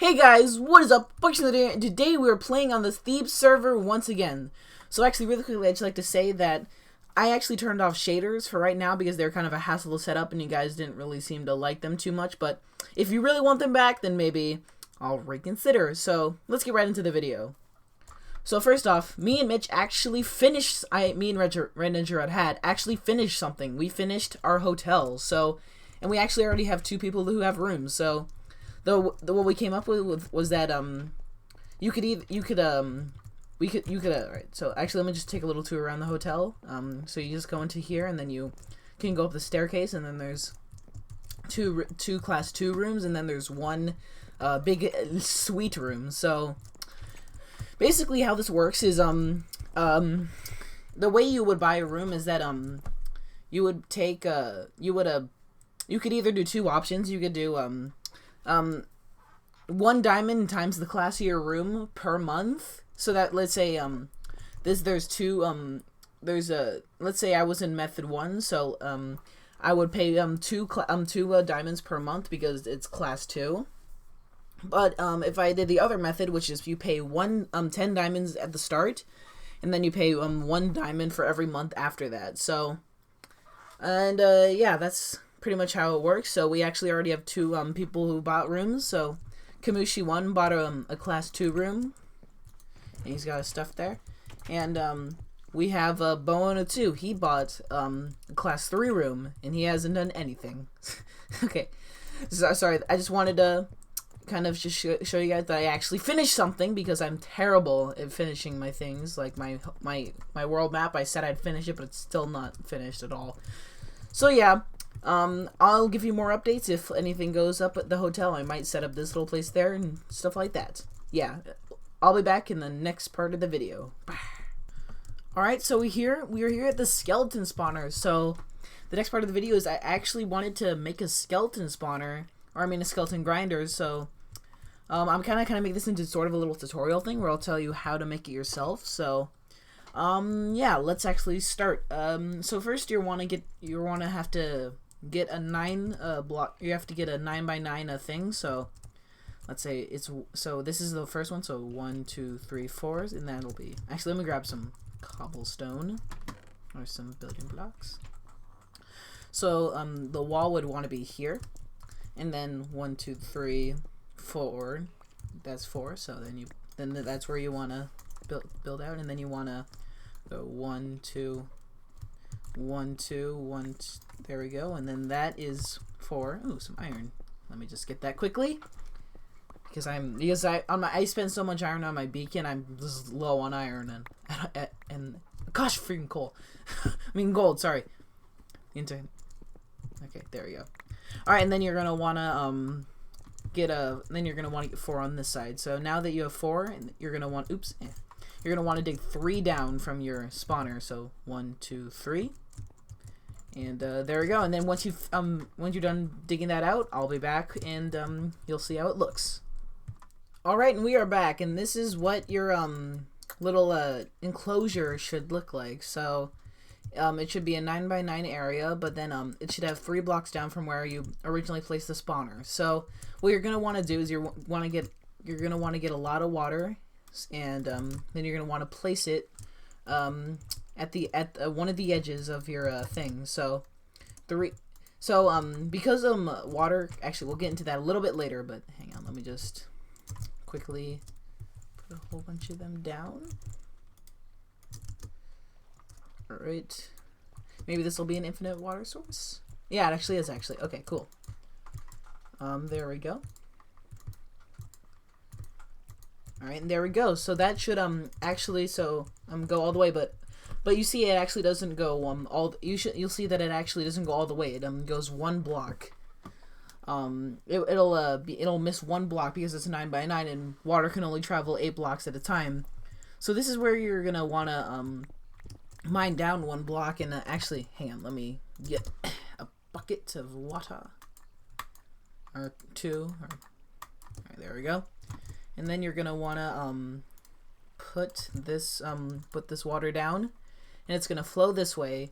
Hey guys, what is up? Today we are playing on the TheBes server once again. So actually, really quickly, I'd just like to say that I actually turned off shaders for right now because they're kind of a hassle to set up and you guys didn't really seem to like them too much. But if you really want them back, then maybe I'll reconsider. So let's get right into the video. So first off, me and Mitch actually finished, me and Red Ninja had actually finished something. We finished our hotel, and we actually already have 2 people who have rooms, so what we came up with was that alright, so actually let me just take a little tour around the hotel. So you just go into here and then you can go up the staircase, and then there's two class 2 rooms, and then there's one big suite room. So basically how this works is the way you would buy a room is that you would take you could either do 2 options. You could do 1 diamond times the class of your room per month. So that, let's say let's say I was in method 1, so I would pay 2 diamonds per month because it's class 2. But if I did the other method, which is you pay 10 diamonds at the start, and then you pay 1 diamond for every month after that. So, and yeah, that's pretty much how it works. So we actually already have 2 people who bought rooms. So Kamushi 1 bought a class 2 room, and he's got his stuff there. And we have Bono 2. He bought a class 3 room, and he hasn't done anything. Okay, so, sorry, I just wanted to kind of just show you guys that I actually finished something, because I'm terrible at finishing my things. Like my world map, I said I'd finish it, but it's still not finished at all. So yeah, I'll give you more updates if anything goes up at the hotel. I might set up this little place there and stuff like that. Yeah, I'll be back in the next part of the video. Alright, so we are here at the skeleton spawner. So the next part of the video is I actually wanted to make a skeleton spawner, or I mean a skeleton grinder. So I'm kind of make this into sort of a little tutorial thing where I'll tell you how to make it yourself. So yeah, let's actually start. So first you have to get a 9 block. You have to get a 9x9 thing. So let's say this is the first one. So 1, 2, 3, 4, and that'll be, actually let me grab some cobblestone or some building blocks. So the wall would want to be here, and then 1, 2, 3, 4. That's 4. So then that's where you want to build out, and then you want to go 1, 2, 1, 2, 1. There we go, and then that is 4. Ooh, some iron. Let me just get that quickly, because I spend so much iron on my beacon. I'm just low on iron and gosh, freaking coal. I mean gold. Sorry. Okay, there we go. All right, and then you're gonna wanna get 4 on this side. So now that you have 4, and you're gonna want you're gonna want to dig 3 down from your spawner. So 1, 2, 3, and there we go. And then once you're done digging that out, I'll be back, and you'll see how it looks. All right, and we are back, and this is what your little enclosure should look like. So it should be a 9x9 area, but then it should have 3 blocks down from where you originally placed the spawner. So what you're gonna want to do is you're gonna want to get a lot of water, and then you're gonna want to place it at one of the edges of your thing. So because water, actually we'll get into that a little bit later, but hang on, let me just quickly put a whole bunch of them down. Alright, maybe this will be an infinite water source. Yeah, it actually is. Okay, cool. There we go. Alright, and there we go. So that should actually go all the way, but you see it actually doesn't go you'll see that it actually doesn't go all the way. It goes 1 block. It'll miss 1 block because it's 9x9 and water can only travel 8 blocks at a time. So this is where you're gonna wanna mine down 1 block, and actually, hang on, let me get a bucket of water, or 2. Alright, there we go. And then you're gonna wanna put this water down, and it's gonna flow this way.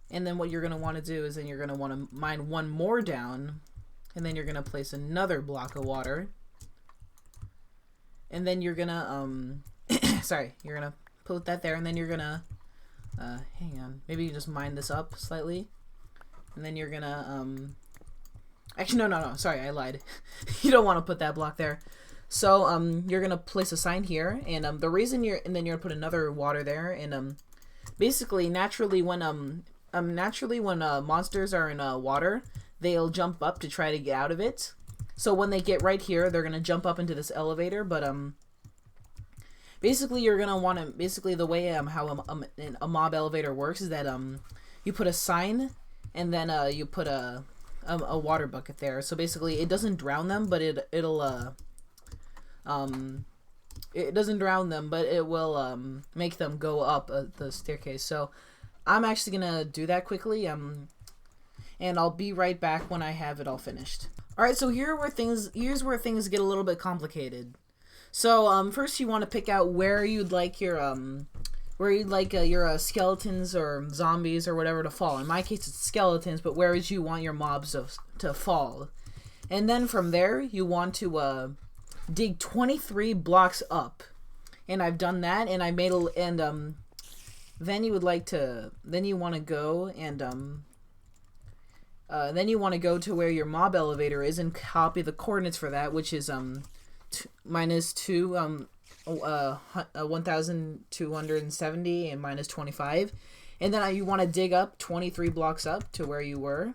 And then what you're gonna want to do is then you're gonna want to mine 1 more down, and then you're gonna place another block of water, And then you're gonna sorry, you're gonna put that there, and then you're gonna hang on, maybe you just mine this up slightly, and then you're gonna actually no, sorry, I lied. You don't want to put that block there. So you're gonna place a sign here, and the reason you're and then you're gonna put another water there, and basically naturally when monsters are in water, they'll jump up to try to get out of it. So when they get right here, they're gonna jump up into this elevator, but basically you're gonna want to the way how a mob elevator works is that you put a sign, and then you put a water bucket there. So basically it doesn't drown them, but it doesn't drown them, but it will make them go up the staircase. So I'm actually gonna do that quickly, and I'll be right back when I have it all finished. Alright, so here's where things get a little bit complicated. So first you want to pick out where you'd like your skeletons or zombies or whatever to fall. In my case it's skeletons, but where would you want your mobs to fall? And then from there you want to dig 23 blocks up, and I've done that, and I made then you want to go to where your mob elevator is and copy the coordinates for that, which is -2 1270 and -25, and then you want to dig up 23 blocks up to where you were,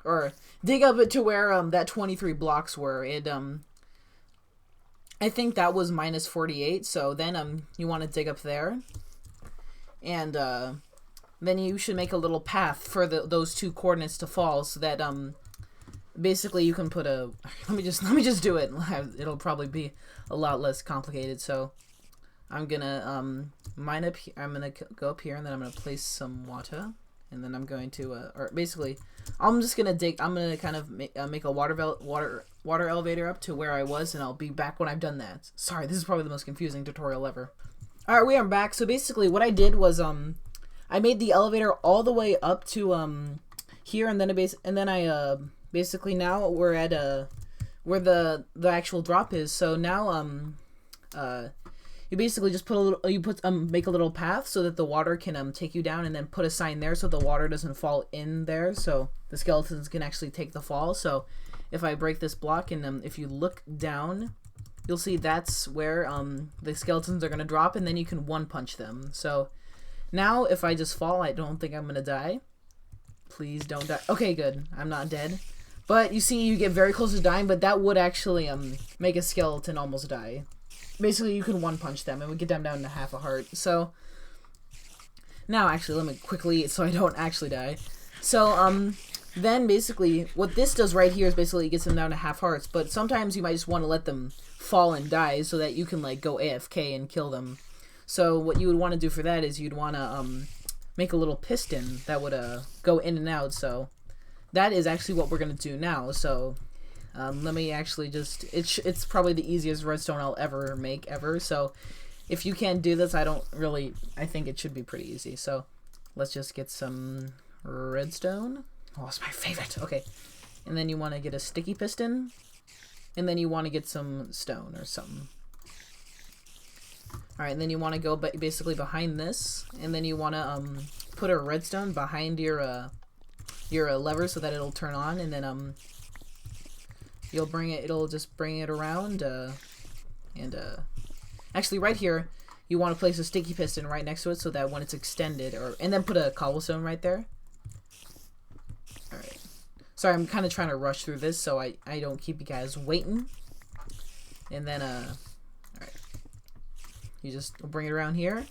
or dig up to where that 23 blocks were. I think that was -48, so then you want to dig up there, and then you should make a little path for those two coordinates to fall, so that basically you can put a let me just do it. It'll probably be a lot less complicated. So I'm gonna mine up I'm gonna go up here, and then I'm gonna place some water, and then I'm going to or basically I'm just gonna dig. I'm gonna kind of make a water elevator up to where I was, and I'll be back when I've done that. Sorry, this is probably the most confusing tutorial ever. Alright, we are back. So basically what I did was I made the elevator all the way up to here, and then I basically now we're at where the actual drop is. So now you basically just make a little path so that the water can take you down, and then put a sign there so the water doesn't fall in there, so the skeletons can actually take the fall. So if I break this block, and if you look down, you'll see that's where the skeletons are gonna drop, and then you can one punch them. So now if I just fall, I don't think I'm gonna die. Please don't die. Okay, good. I'm not dead. But you see, you get very close to dying, but that would actually make a skeleton almost die. Basically, you can one punch them, and we get them down to half a heart. So now, actually, let me quickly, so I don't actually die. So then basically what this does right here is basically it gets them down to half hearts. But sometimes you might just want to let them fall and die so that you can like go AFK and kill them. So what you would want to do for that is you'd want to make a little piston that would go in and out. So that is actually what we're gonna do now. So let me actually just it's probably the easiest redstone I'll ever make ever. So if you can't do this, I think it should be pretty easy. So let's just get some redstone. Oh, it's my favorite. Okay, and then you want to get a sticky piston, and then you want to get some stone or something. Alright, and then you want to go basically behind this, and then you want to put a redstone behind your lever so that it'll turn on, and then it'll just bring it around, actually right here you want to place a sticky piston right next to it so that when it's extended, and then put a cobblestone right there. Alright. Sorry, I'm kind of trying to rush through this so I don't keep you guys waiting. And then, alright. You just bring it around here.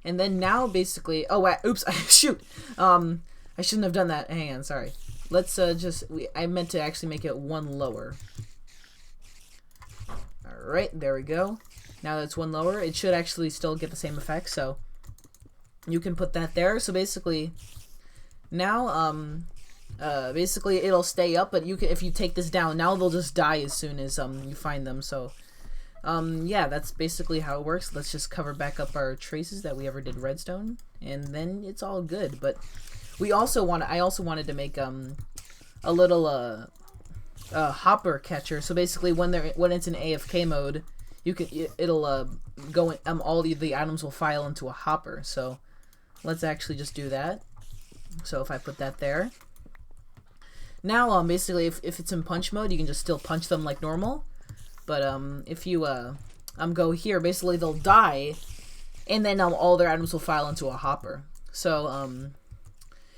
And then now, basically... Oh, wait, oops, shoot! I shouldn't have done that. Hang on, sorry. Let's, I meant to actually make it one lower. Alright, there we go. Now that's one lower. It should actually still get the same effect, so... You can put that there. So basically... Now, basically it'll stay up, but if you take this down, now they'll just die as soon as you find them. So yeah, that's basically how it works. Let's just cover back up our traces that we ever did redstone, and then it's all good. But I also wanted to make a little hopper catcher. So basically when it's in AFK mode, it'll go in, all the items will file into a hopper. So let's actually just do that. So if I put that there, now basically if it's in punch mode, you can just still punch them like normal. But if you go here, basically they'll die, and then all their items will file into a hopper. So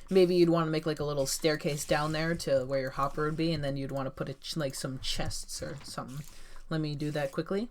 maybe you'd want to make like a little staircase down there to where your hopper would be, and then you'd want to put like some chests or something. Let me do that quickly.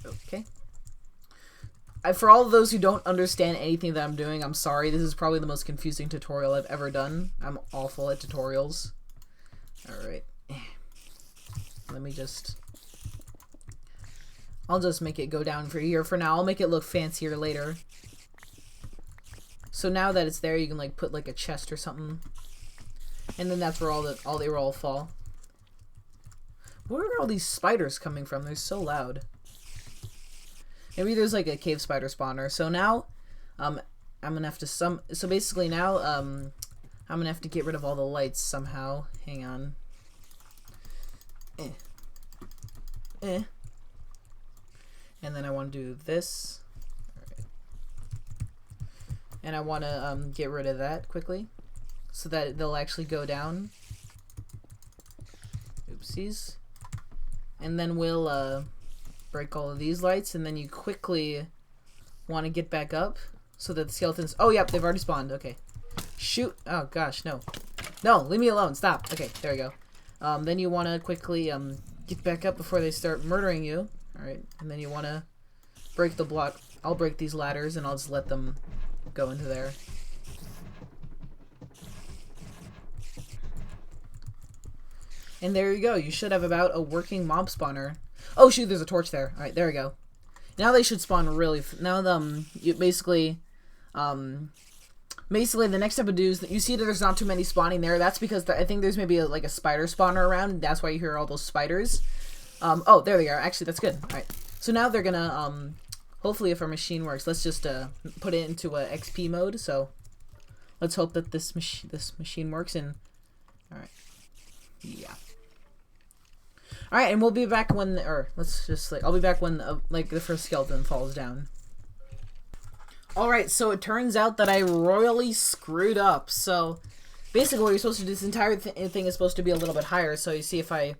Okay. For all of those who don't understand anything that I'm doing, I'm sorry. This is probably the most confusing tutorial I've ever done. I'm awful at tutorials. Alright. Let me just... I'll just make it go down for here for now. I'll make it look fancier later. So now that it's there, you can like put like a chest or something. And then that's where they will all fall. Where are all these spiders coming from? They're so loud. Maybe there's like a cave spider spawner. So now, I'm gonna have to so basically now, I'm gonna have to get rid of all the lights somehow. Hang on. And then I want to do this. Alright. And I want to get rid of that quickly, so that they'll actually go down. Oopsies. And then we'll break all of these lights, and then you quickly want to get back up so that the skeletons... Oh, yep, they've already spawned. Okay. Shoot. Oh, gosh, no. No, leave me alone. Stop. Okay, there we go. Then you want to quickly get back up before they start murdering you. Alright, and then you want to break the block. I'll break these ladders, and I'll just let them go into there. And there you go. You should have about a working mob spawner. Oh shoot, there's a torch there. Alright, there we go. Now they should spawn really... you basically the next step to do is that you see that there's not too many spawning there. That's because I think there's maybe like a spider spawner around. That's why you hear all those spiders. Oh, there they are. Actually, that's good. Alright. So now they're gonna, hopefully if our machine works, let's just put it into a XP mode. So let's hope that this machine works. And alright. Yeah. Alright, and we'll be back when, I'll be back when, like, the first skeleton falls down. Alright, so it turns out that I royally screwed up. So, basically what you're supposed to do, this entire thing is supposed to be a little bit higher. So you see if I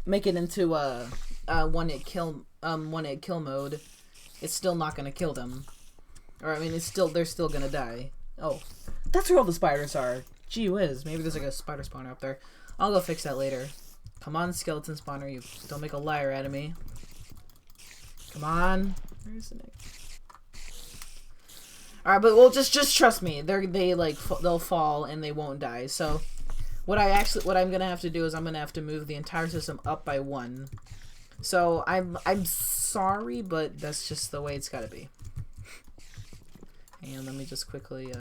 make it into one-hit kill mode, it's still not gonna kill them. Or, I mean, they're still gonna die. Oh, that's where all the spiders are. Gee whiz, maybe there's like a spider spawner up there. I'll go fix that later. Come on, skeleton spawner, you don't make a liar out of me. Come on. Where's the next? Alright, but well, just trust me. They'll fall and they won't die. So, what I'm gonna have to do is I'm gonna have to move the entire system up by 1. So I'm sorry, but that's just the way it's gotta be. And let me just quickly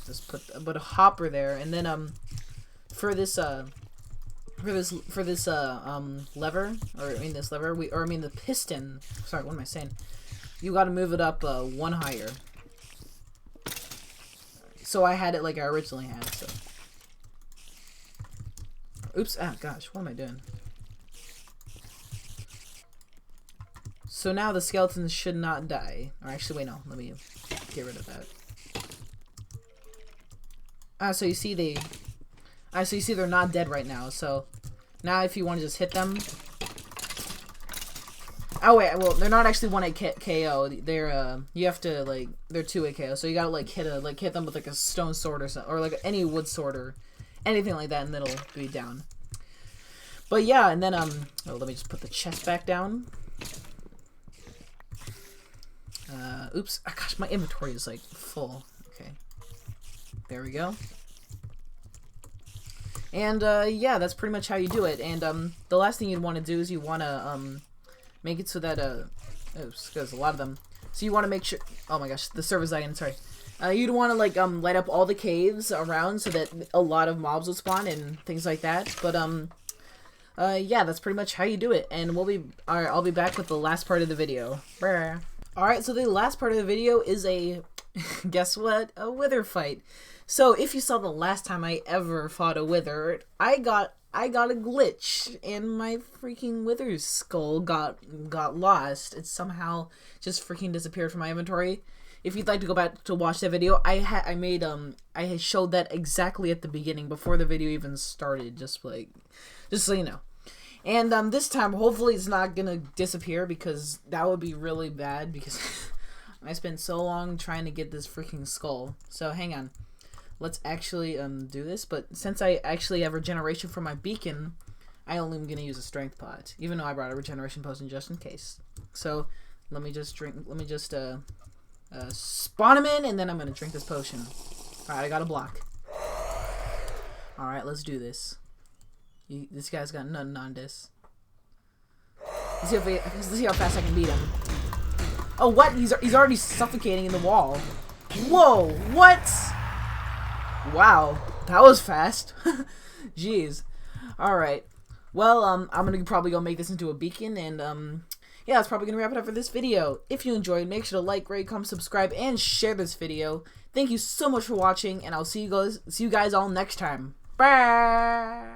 just put a hopper there, and then for this lever, the piston. Sorry, what am I saying? You got to move it up 1 higher. So I had it like I originally had. So, oops! Ah, gosh, what am I doing? So now the skeletons should not die. Or actually, wait, no. Let me get rid of that. So you see they're not dead right now. So now if you want to just hit them. Oh wait, well they're not actually 1-hit KO. They're you have to like they're 2-hit KO. So you gotta like hit them with like a stone sword or something, or like any wood sword or anything like that, and it'll be down. But yeah, and then let me just put the chest back down. Oops. Oh, gosh, my inventory is like full. Okay. There we go. And yeah, that's pretty much how you do it. And the last thing you'd want to do is you want to make it so that oops, there's a lot of them. So you want to make sure. Oh my gosh, the server's lagging. Sorry. You'd want to like light up all the caves around so that a lot of mobs would spawn and things like that. But yeah, that's pretty much how you do it. And I'll be back with the last part of the video. Alright, so the last part of the video is a guess what? A wither fight. So if you saw the last time I ever fought a wither, I got I got a glitch and my freaking wither skull got lost. It somehow just freaking disappeared from my inventory. If you'd like to go back to watch that video, I had showed that exactly at the beginning before the video even started, just so you know. And this time hopefully it's not gonna disappear, because that would be really bad, because I spent so long trying to get this freaking skull. So hang on. Let's actually do this, but since I actually have regeneration for my beacon, I only am gonna use a strength pot, even though I brought a regeneration potion just in case. So let me just spawn him in, and then I'm gonna drink this potion. Alright, I got a block. Alright, let's do this. This guy's got nothing on this. Let's see how fast I can beat him. Oh, what? He's already suffocating in the wall. Whoa, what? Wow, that was fast. Jeez. Alright. Well, I'm gonna probably go make this into a beacon, and yeah, that's probably gonna wrap it up for this video. If you enjoyed, make sure to like, rate, comment, subscribe, and share this video. Thank you so much for watching, and I'll see you guys all next time. Bye.